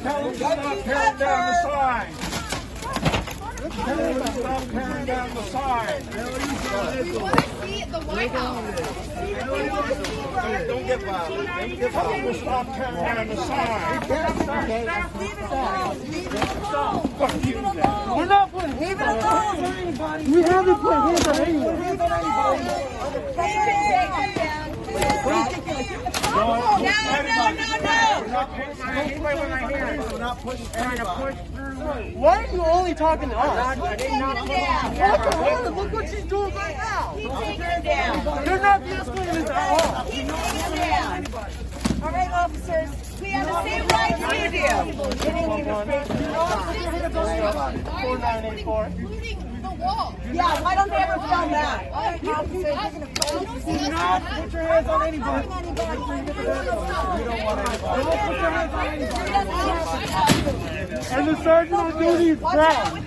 Tell them to stop tearing down the sign. Tell them to stop tearing down the sign. We want to see the White House. Don't get violent. Tell them to stop tearing down the sign. Fuck you, then. We're not putting hands on anybody. We haven't put hands on anyone. No. We're not putting anybody. Why are you only talking to us? Keep taking him down. Look what she's doing right now. Keep taking him down. You're not de-escalating this at all. Keep taking him down. All right, officers. We have the same rights you do. 4984. Including the wall. Yeah, why don't they ever film that? Do not put your hands on anybody. Don't put your hands on anybody. And the sergeant on duty is proud.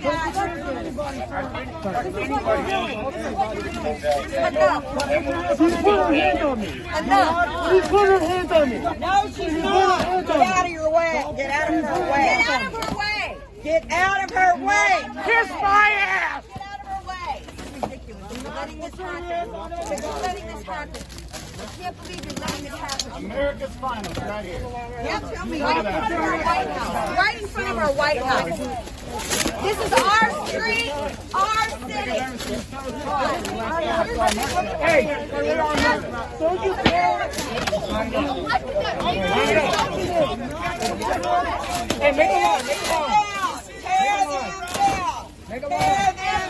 She's putting her hands on me. Enough. She's putting her hands on me. No, she's not. Get out of your way. Get out of her way. Get out of her way. Get out of her way. Kiss my ass. Get out of her way. This is ridiculous. You're letting this happen. You're letting this happen. I can't believe you're letting this happen. America's finest, right here. Yeah, tell me. Right in front of our White House. Right in front of our White House. This is our street, our city. Hey, don't you care? Hey, make a line, make a line. Tear them down. Make a Tear line. them down.